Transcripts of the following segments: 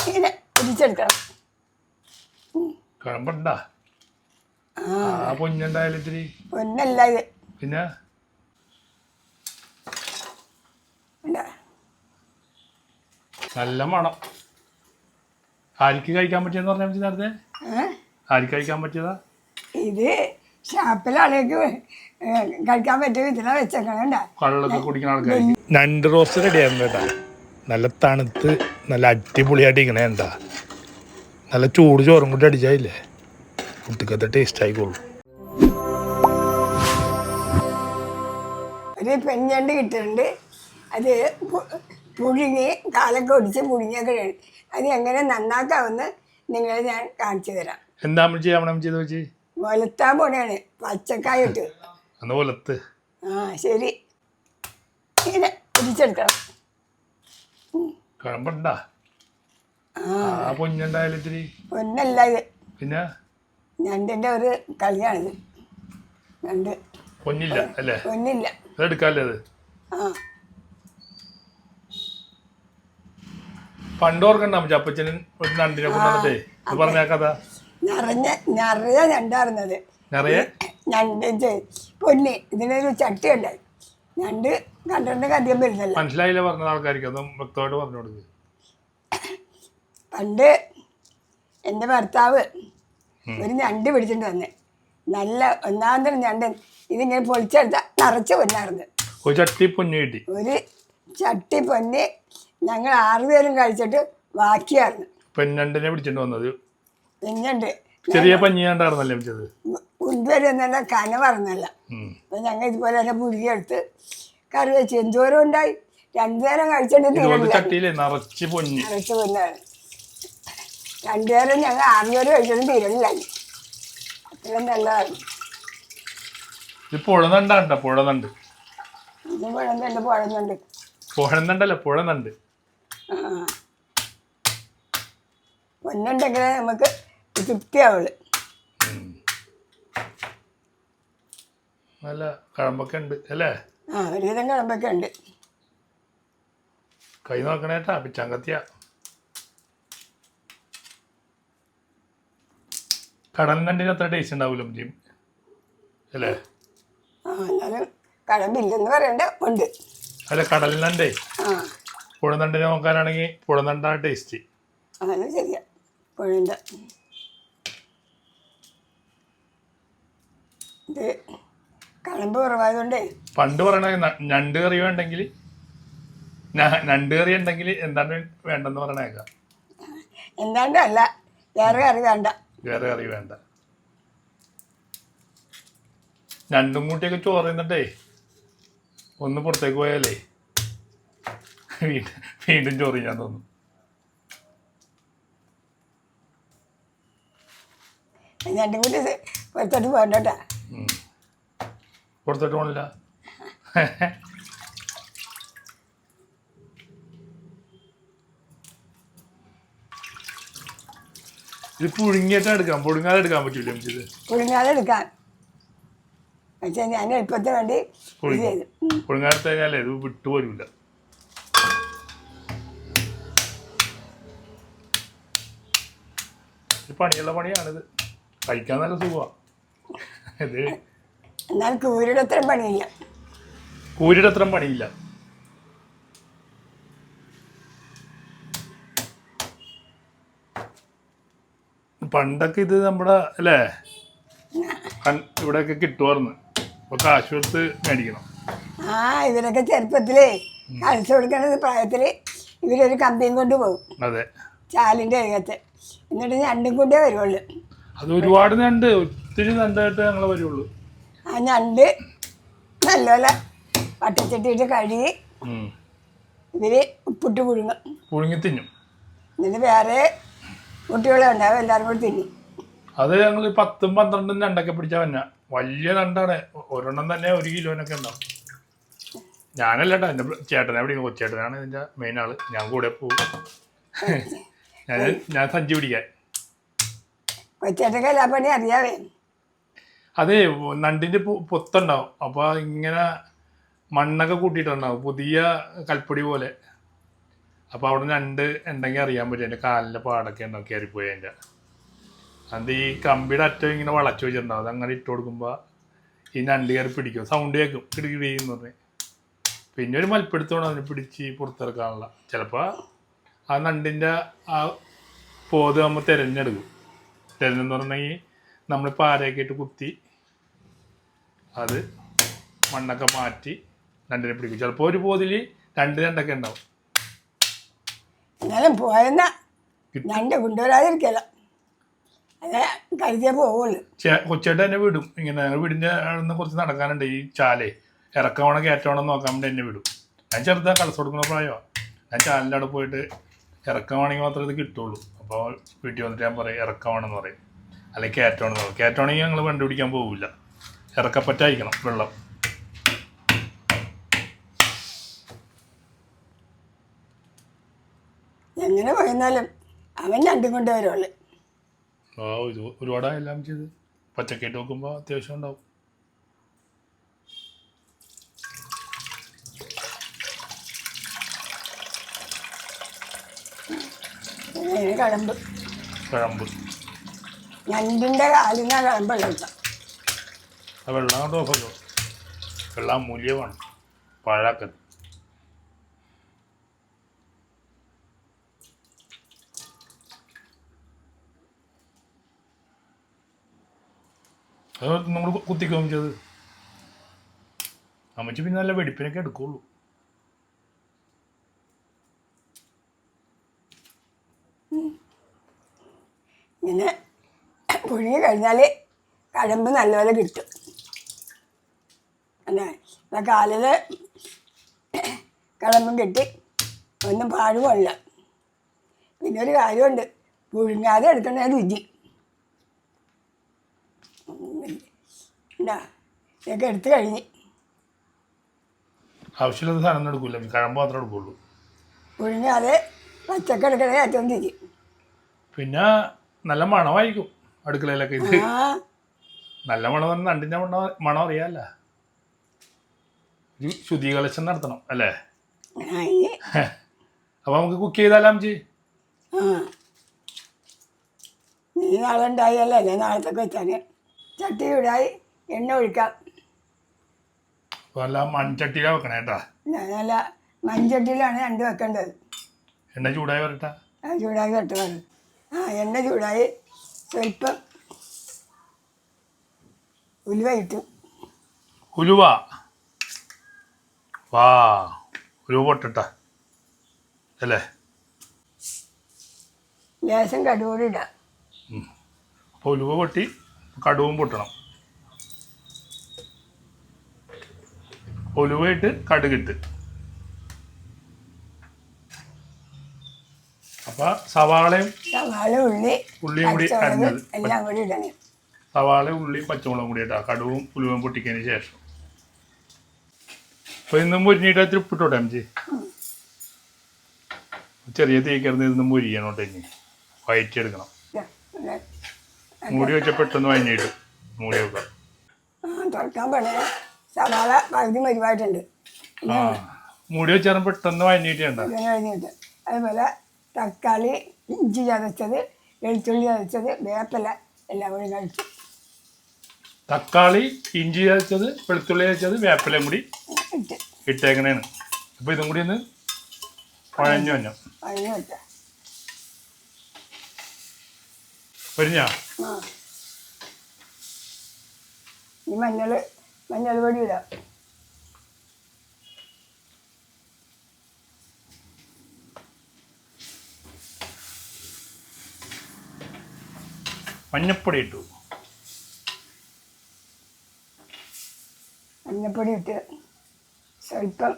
ഇങ്ങനെ പിടിച്ചെടുക്കണം. കഴമ്പുണ്ടാ ആ പൊന്നുണ്ടായാലും ഇത്തിരി പൊന്നല്ല ഇത്. പിന്നെ നല്ല മണം. ആർക്ക് കഴിക്കാൻ പറ്റിയെന്ന് പറഞ്ഞാൽ പറ്റി നേരത്തെ? ആർക്ക് കഴിക്കാൻ പറ്റിയതാ ഇത്? ഷാപ്പിലെ ആളുകൾക്ക് കഴിക്കാൻ പറ്റിയ വിധത്തിലാണ് വെച്ചേക്കണ. കള്ളൊക്കെ കുടിക്കുന്ന ആൾക്കാർക്ക്. ഞണ്ട് റോസ്റ്റ് റെഡിയായിരുന്നു കേട്ടാ. നല്ല തണുത്ത് നല്ല അടിപൊളിയായിട്ട് ഇങ്ങനെ എന്താ നല്ല ചൂട് ചോറും കൂടി അടിച്ചായില്ലേ കുട്ടിക്കത്തെ ടേസ്റ്റ് ആയിക്കോളും. ഒരു പെഞ്ഞണ്ട് കിട്ടുന്നുണ്ട്. അത് പുഴുങ്ങി കാലൊക്കെ ഒടിച്ച് പുഴുങ്ങിയൊക്കെ അത് എങ്ങനെ നന്നാക്കാമെന്ന് നിങ്ങളെ ഞാൻ കാണിച്ചു തരാം. എന്താ ചെയ്യാം ചെയ്ത് വെച്ച് ഒലത്താൻ പോണെയാണ് പച്ചക്കായ ഇട്ട്. അന്ന് ഒലത്ത്. ശരി, ഇങ്ങനെ പിടിച്ചെടുക്കണം. കഴമ്പുണ്ടാ ആ പൊന്നുണ്ടായാലും ഇത്തിരി പൊന്നല്ല ഇത്. പിന്നെ ഞണ്ടിൻ്റെ ഒരു കളിയാണിത്. ഞണ്ട് പൊന്നില്ല അല്ലേ? പൊന്നില്ല. അതെടുക്കാല്ലേ അത്? പണ്ട് ഓർക്കണ്ട അപ്പച്ചനും ഒരു നണ്ടിനെ കൊണ്ടുവന്നിട്ടേ ഇത് പറഞ്ഞ കഥ. നിറയെ ഞണ്ടായിരുന്നത്. നിറയെ ഞണ്ട് പൊന്നി. ഇതിനൊരു ചട്ടി ഉണ്ടായി. ഞണ്ട് കണ്ടിട്ടുണ്ടെങ്കിൽ അധികം വരുന്നല്ല. മനസ്സിലായില്ല പറഞ്ഞ ആൾക്കാർക്ക് അതും വ്യക്തമായിട്ട് പറഞ്ഞു കൊടുക്കുക. പണ്ട് എൻ്റെ ഭർത്താവ് ഒരു ഞണ്ട് പിടിച്ചിട്ട് വന്നേ. നല്ല ഒന്നാന്തരം ഞണ്ട്. ഇതിങ്ങനെ പൊളിച്ചെടുത്ത നിറച്ച് പൊന്നായിരുന്നു. ഒരു ചട്ടി പൊന്നി കിട്ടി. ഒരു ചട്ടി പൊന്നി ഞങ്ങൾ 6 പേരും കഴിച്ചിട്ട് ബാക്കിയായിരുന്നു. പെണ്ണണ്ടിനെ പിടിച്ചിട്ട് വന്നത്. പിന്നുണ്ട് ചെറിയ പഞ്ഞിയാണ്ടായിരുന്നല്ലേ പിടിച്ചത്. കൊണ്ടുവരുന്നല്ല കനവറന്നല്ല. അപ്പം ഞങ്ങൾ ഇതുപോലെ തന്നെ പുഴുകിയെടുത്ത് കറി വെച്ച് എന്തോരം ഉണ്ടായി. 2 നേരം കഴിച്ചിട്ട് ചട്ടിയിലെ നിറച്ച് പൊന്നി. നിറച്ച് പൊന്നാണ്. 2 നേരം ഞങ്ങൾ 6 പേര് കഴിച്ചിട്ട് തീരണില്ലായി. അത്രയും നല്ലതായിരുന്നു. ഇത് പുഴനണ്ടാണ്ട പുഴനണ്ട്. ഇത് പുഴന്നുണ്ട് പുഴന്നുണ്ട്. പുഴനണ്ടല്ല പുഴനണ്ട്. പൊന്നുണ്ടെങ്കിലേ നമുക്ക് തൃപ്തിയാവുള്ളു. നല്ല കഴമ്പൊക്കെ ഉണ്ട് അല്ലേ? ഒരുവിധം കഴമ്പൊക്കെ ഉണ്ട്. കൈ നോക്കണേട്ടാ പിച്ചാങ്കത്തിയ. കടൽ നണ്ടിന് അത്ര ടേസ്റ്റ് ഉണ്ടാവില്ല അല്ലേ? എന്നാലും കഴമ്പില്ലെന്ന് പറയണ്ട ഉണ്ട്. അല്ല കടൽ നണ്ടേ പുഴനണ്ടിനെ നോക്കാനാണെങ്കിൽ പുഴനണ്ടാണ് ടേസ്റ്റ്. അങ്ങനെ ശരിയാ. പുഴണ്ട ഇത് കഴമ്പ് കുറവായതുകൊണ്ടേ. പണ്ട് പറയണ ഞണ്ട് കറി വേണ്ടെങ്കിൽ ഞണ്ട് കറി ഉണ്ടെങ്കിൽ എന്താണ് വേണ്ടെന്ന് പറയണേക്കാം. എന്താണ്ട് അല്ല, വേറെ കറി വേണ്ട. വേറെ കറി വേണ്ട. ഞണ്ടും കൂട്ടിയൊക്കെ ചോറ് തിന്നിട്ടേ ഒന്ന് പുറത്തേക്ക് പോയാലേ വീണ്ടും ചോറ് ഞാൻ തോന്നും. ഞണ്ടും കൂട്ടി പുറത്തോട്ട് പോകണ്ടോട്ടാ. പുറത്തോട്ട് പോകണില്ല. ഇത് പുഴുങ്ങിയിട്ട് എടുക്കാം. പുഴുങ്ങാതെ എടുക്കാൻ പറ്റൂല നമുക്കിത്. പുഴുങ്ങാതെ എടുക്കാൻ പക്ഷേ ഞാൻ എളുപ്പത്തിന് വേണ്ടി പുഴുങ്ങാടുത്ത് കഴിഞ്ഞാലേ ഇത് വിട്ടുപോലില്ല. ഇത് പണിയുള്ള പണിയാണിത്. കഴിക്കാൻ നല്ല സുഖമാണ് ഇത്. എന്നാൽ കൂരിയുടെ അത്രയും പണിയില്ല. കൂരിയുടെ അത്രയും പണിയില്ല. പണ്ടൊക്കെ ഇത് നമ്മുടെ അല്ലേ ഇവിടെയൊക്കെ കിട്ടുമായിരുന്നു. ഇപ്പൊ കാശ് കൊടുത്ത് മേടിക്കണം. ഇവരൊക്കെ ചെറുപ്പത്തിലേ കളിച്ചു കൊടുക്കണ പ്രായത്തില് ഇവരൊരു കമ്പിയും കൊണ്ട് പോകും. അതെ, ചാലിൻ്റെ അകത്ത്. എന്നിട്ട് ഞണ്ടും കൊണ്ടേ വരുള്ളൂ. അത് ഒരുപാട് ഞണ്ട്, ഒത്തിരി ഞണ്ടായിട്ട് ഞങ്ങൾ വരുള്ളൂ. ആ ഞണ്ട് നല്ലപോലെ വട്ടച്ചട്ടിയിട്ട് കഴുകി ഇവര് ഉപ്പിട്ട് പുഴുങ്ങി തിന്നും. എന്നിട്ട് വേറെ കുട്ടികളെ ഉണ്ടാവും, എല്ലാവരും കൂടി തിന്നും. അത് ഞങ്ങൾ 10-12 ഞണ്ടൊക്കെ പിടിച്ചാൽ തന്നെ വലിയ ഞണ്ടാണ്. ഒരെണ്ണം തന്നെ 1 കിലോനൊക്കെ ഉണ്ടാവും. ഞാനല്ല കേട്ടോ, എൻ്റെ ചേട്ടനെ പിടിക്കും. കൊച്ചേട്ടനാണ് ഇതിൻ്റെ മെയിൻ ആള്. ഞാൻ കൂടെ പോകും. ഞാൻ സഞ്ചി പിടിക്കാൻ. കൊച്ചേട്ടൊക്കെ എല്ലാ പണി അറിയാവേ. അതെ, നണ്ടിൻ്റെ പൊത്തുണ്ടാവും. അപ്പോൾ ഇങ്ങനെ മണ്ണൊക്കെ കൂട്ടിയിട്ടുണ്ടാവും, പുതിയ കൽപ്പൊടി പോലെ. അപ്പോൾ അവിടെ ഞണ്ട് ഉണ്ടെങ്കിൽ അറിയാൻ പറ്റും. എൻ്റെ കാലിൻ്റെ പാടൊക്കെ ഉണ്ടോ കയറിപ്പോയി. അതിൻ്റെ അത് ഈ കമ്പിയുടെ അറ്റം ഇങ്ങനെ വളച്ചു വെച്ചിട്ടുണ്ടാവും. അത് അങ്ങനെ ഇട്ട് കൊടുക്കുമ്പോൾ ഈ ഞണ്ട് കയറി പിടിക്കും. സൗണ്ട് കേൾക്കും കിടികിടിന്ന് പറഞ്ഞ്. പിന്നെ ഒരു മൽപ്പെടുത്തോണം അതിനെ പിടിച്ച് പുറത്തിറക്കാനുള്ള. ചിലപ്പോൾ ആ നണ്ടിൻ്റെ ആ പോത് നമ്മൾ തിരഞ്ഞെടുക്കും. തിരഞ്ഞെന്ന് പറഞ്ഞെങ്കിൽ നമ്മൾ പാരയൊക്കെ ഇട്ട് കുത്തി അത് മണ്ണൊക്കെ മാറ്റി രണ്ടിനെ പിടിക്കും. ചിലപ്പോൾ ഒരു പോതിൽ രണ്ടൊക്കെ ഉണ്ടാവും. എന്നാലും പോയെന്ന ഞണ്ട് കൊണ്ടുവരാതിരിക്കല, അതെ കരുതിയേ പോവുള്ളൂ. കൊച്ചേട്ട എന്നെ വിടും. ഇങ്ങനെ വീടിൻ്റെ നിന്ന് കുറച്ച് നടക്കാനുണ്ട്. ഈ ചാലേ ഇറക്കവണം കയറ്റവണം നോക്കാൻ വേണ്ടി എന്നെ വിടും. ഞാൻ ചെറുതാ കളസ് കൊടുക്കുന്ന പ്രായമാണ്. ഞാൻ ചാലിൻ്റെ അവിടെ പോയിട്ട് ഇറക്കമാണെങ്കിൽ മാത്രമേ ഇത് കിട്ടുള്ളൂ. അപ്പോൾ വീട്ടിൽ വന്നിട്ട് ഞാൻ പറയും ഇറക്കമാണെന്ന് പറയും, അല്ലെങ്കിൽ കയറ്റമാണെന്ന് പറയും. കയറ്റമാണെങ്കിൽ ഞങ്ങൾ വണ്ടി പിടിക്കാൻ പോകില്ല, ഇറക്കപ്പറ്റായിരിക്കണം വെള്ളം. എങ്ങനെ പോയെന്നാലും അവൻ രണ്ടും കൊണ്ടുവരുള്ളൂ. ഇത് ഒരുപാടെല്ലാം ചെയ്ത് പച്ചക്കറി നോക്കുമ്പോൾ അത്യാവശ്യം ഉണ്ടാവും. കഴമ്പ് കഴമ്പ് ഞണ്ടിൻ്റെ കാലിനാ കഴമ്പുള്ള വെച്ചാൽ ആ വെള്ളം കൊണ്ട് നോക്കല്ലോ. വെള്ളം മൂല്യമാണ് പാഴാക്കൽ. അത് നമ്മൾ കുത്തിക്കോം ചെയ്ത് അമ്മച്ചി പിന്നെ നല്ല വെടിപ്പിനൊക്കെ എടുക്കുള്ളൂ. ഇങ്ങനെ പുഴുങ്ങി കഴിഞ്ഞാൽ കഴമ്പ് നല്ലപോലെ കിട്ടും. അല്ലേ ആ കാലിൽ കഴമ്പും കെട്ടി ഒന്നും പാടുമല്ല. പിന്നെ ഒരു കാര്യമുണ്ട്, പുഴുങ്ങാതെ എടുക്കണ രുചി. എന്താ ഇതൊക്കെ എടുത്തു കഴിഞ്ഞ് ആവശ്യമില്ലാത്ത സാധനം എടുക്കില്ല, കഴമ്പ് മാത്രമേ എടുക്കുള്ളൂ. പുഴുങ്ങാതെ പച്ചക്ക എടുക്കണേ ഏറ്റവും രുചി. പിന്നെ നല്ല മണമായിരിക്കും അടുക്കളയിലൊക്കെ. ഇത് നല്ല മണം പറഞ്ഞാൽ നണ്ടിൻ്റെ മണം അറിയാമല്ല. ഒരു ശുദ്ധീകലശം നടത്തണം അല്ലേ? അപ്പോൾ നമുക്ക് കുക്ക് ചെയ്താലാം ചെയ്. നീ നാളെ ഉണ്ടായല്ലേ, അല്ലേ നാളത്തേക്ക് വെച്ചാൽ ചട്ടി ചൂടായി എണ്ണ ഒഴിക്കാം. നല്ല മൺചട്ടിയിലാണ് വെക്കണേ കേട്ടാ. നല്ല മൺചട്ടിയിലാണ് ഞണ്ട് വെക്കേണ്ടത്. എണ്ണ ചൂടായി വരട്ടെ. ചൂടായി തൊട്ട് വേണം. എണ്ണ ചൂടായി സ്വല്പം ഉലുവ ഇട്ടു. ഉലുവ വാ ഉലുവ പൊട്ടട്ട അല്ലേ? ലേശം കടുകൂടി ഇടാം. അപ്പോൾ ഉലുവ പൊട്ടി കടുവും പൊട്ടണം. ഉലുവയിട്ട് കടുകിട്ട് അപ്പോൾ സവാളയും ഉള്ളിയും കൂടി അരിഞ്ഞത്. എല്ലാം കൂടി ഇടണേ. സവാളയും ഉള്ളിയും പച്ചമുളകും കൂടി ഇട്ടാ കടുവും ഉലുവയും പൊട്ടിക്കതിന് ശേഷം. അപ്പോൾ ഇന്നും മുരിഞ്ഞിട്ട് ഇത്തിരി ഉപ്പിട്ടോട്ടെ അമ്മച്ചി. ചെറിയ തീക്കറിന്ന് ഇന്നും മുരിയണോട്ടെ. ഇനി വയറ്റിയെടുക്കണം. മൂടി വെച്ചാൽ പെട്ടെന്ന് വഴഞ്ഞിട്ട് മൂടി വെക്കാം. തുറക്കാൻ പണേ സവാള പകുതി മരുവായിട്ടുണ്ട്. മൂടി വെച്ചാൽ പെട്ടെന്ന് വഴഞ്ഞിട്ടുണ്ട്. കഴിഞ്ഞിട്ട് അതുപോലെ തക്കാളി, ഇഞ്ചി ചതച്ചത്, വെളുത്തുള്ളി ചതച്ചത്, വേപ്പില എല്ലാം കൂടി കഴിച്ചു. തക്കാളി, ഇഞ്ചി ചതച്ചത്, വെളുത്തുള്ളി ചതച്ചത്, വേപ്പിലയും കൂടി ഇട്ടേക്കണേണ്. അപ്പോൾ ഇതും കൂടി ഒന്ന് വഴഞ്ഞു വെച്ച പൊരിഞ്ഞാ ഈ മഞ്ഞൾ പൊടി ഇടാം. മഞ്ഞപ്പൊടി ഇട്ടു. മഞ്ഞപ്പൊടി ഇട്ട് സ്വല്പം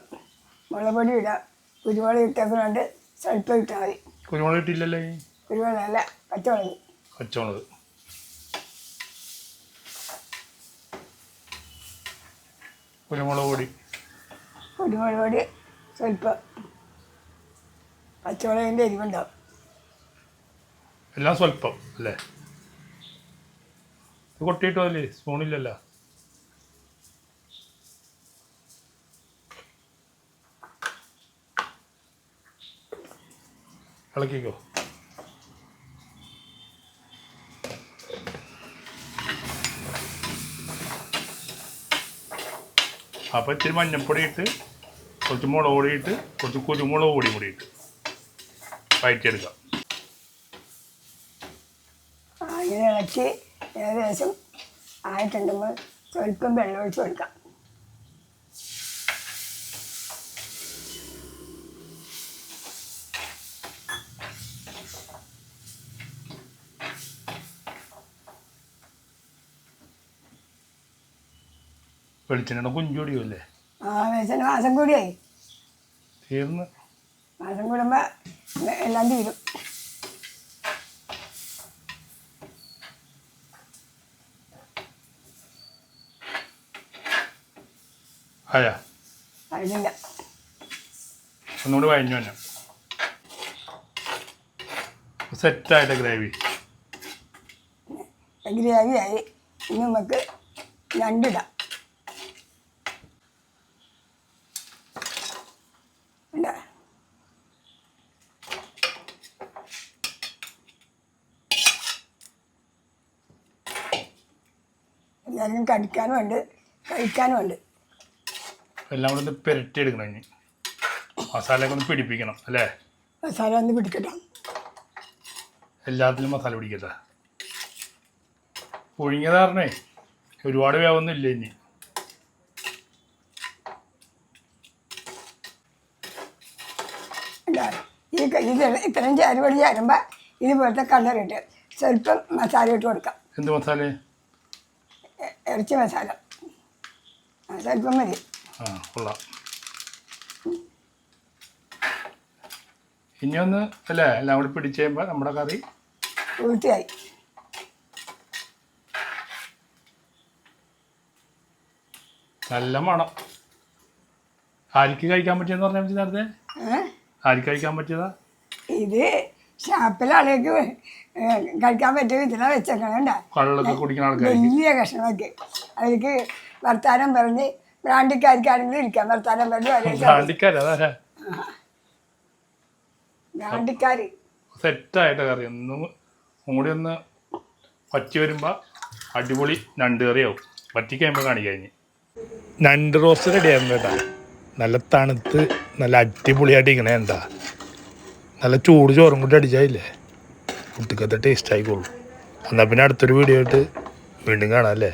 മുളക് പൊടി ഇടാം. കുരുമുളക് ഇട്ടേക്കുന്നുണ്ട്, സ്വല്പം ഇട്ടാൽ മതി. കുരുമുളക് ഇട്ടില്ലല്ലേ? കുരുമുളക് അല്ല, പച്ചമുളക്. പച്ചമുളക് കുരുമുളക് പൊടി സ്വല്പം. പച്ചമുളകിൻ്റെ എരിവുണ്ടാവും. എല്ലാം സ്വല്പം അല്ലേ? ഇത് കൊട്ടിയിട്ടോ അല്ലേ? സ്പൂണില്ലല്ലോ. ഇളക്കിക്കോ. അപ്പോൾ ഇത്തിരി മഞ്ഞൾപ്പൊടി ഇട്ട് കുറച്ച് മുളക് പൊടി ഇട്ട് കുറച്ച് കുരുമുളക് പൊടി കൂടി ഇട്ട് വഴറ്റിയെടുക്കാം. ഇങ്ങനെ ഇളക്കി ഏകദേശം ആയിട്ടുണ്ടെങ്കിൽ സ്വല്പം വെള്ളം ഒഴിച്ച് കൊടുക്കാം. വെളിച്ചെണ്ണ കുഞ്ചോടിയോ അല്ലേ? വെളിച്ചെണ്ണ മാസം കൂടിയായി. തീർന്ന് മാസം കൂടുമ്പോൾ എല്ലാം തീരും. ആയാ അതില്ല ഒന്നുകൂടി വഴഞ്ഞു തന്നെ സെറ്റായിട്ട് ഗ്രേവി ഗ്രേവിയായി. ഇനി നമുക്ക് ഞണ്ടിടാം. എല്ലാവർക്കും കടിക്കാനും ഉണ്ട് കഴിക്കാനും ഉണ്ട്. എല്ലാം കൂടെ ഒന്ന് പെരട്ടി എടുക്കണം. ഇനി മസാലയൊക്കെ ഒന്ന് പിടിപ്പിക്കണം അല്ലേ? മസാല ഒന്ന് പിടിക്കട്ടെ. എല്ലാത്തിലും മസാല പിടിക്കട്ടെ. പുഴുങ്ങിയത് കാരണേ ഒരുപാട് വേവൊന്നും ഇല്ല. ഇനി ഇത് ഇത്രയും ചേരുവടി ചേരുമ്പോൾ ഇതുപോലത്തെ കളറിട്ട് സ്വല്പം മസാല ഇട്ട് കൊടുക്കാം. എന്ത് മസാല? ഇറച്ചി മസാല സ്വല്പം മതി. ആ കൊള്ളാം. ഇനി ഒന്ന് അല്ലേ എല്ലാം കൂടി പിടിച്ച് കഴിയുമ്പോൾ നമ്മുടെ കറി പൂർത്തിയായി. നല്ല മണം. ആർക്ക് കഴിക്കാൻ പറ്റിയെന്ന് പറഞ്ഞാൽ മതി നേരത്തെ? ആർക്ക് കഴിക്കാൻ പറ്റിയതാ? ഇത് ഷാപ്പിലെ ആളുകൾക്ക് കഴിക്കാൻ പറ്റിയ വിധത്തിലാണ് വെച്ചേക്കണേണ്ട. കള്ളൊക്കെ കുടിക്കുന്ന ആൾക്കാർ വലിയ കഷ്ണമൊക്കെ അവർക്ക് വർത്താനം പറഞ്ഞ് ബ്രാണ്ടിക്കാർക്കാണെങ്കിലും ഇരിക്കാം. വർത്താനം പറഞ്ഞ് ബ്രാണ്ടിക്കാർ സെറ്റായിട്ട് കറി ഒന്നും കൂടി ഒന്ന് പറ്റി വരുമ്പോൾ അടിപൊളി ഞണ്ട് കറിയാവും. പറ്റിക്കഴിയുമ്പോൾ കാണിക്കഴിഞ്ഞ് ഞണ്ട് റോസ്റ്റ് റെഡി ആയിരുന്നു കേട്ടാ. നല്ല തണുത്ത് നല്ല അടിപൊളിയായിട്ട് ഇരിക്കണേ. എന്താ നല്ല ചൂട് ചോറും കൂടി അടിച്ചായില്ലേ കുട്ടിക്കത്തെ ടേസ്റ്റ് ആയിക്കോളൂ. എന്നാൽ പിന്നെ അടുത്തൊരു വീഡിയോ ആയിട്ട് വീണ്ടും കാണാം അല്ലേ?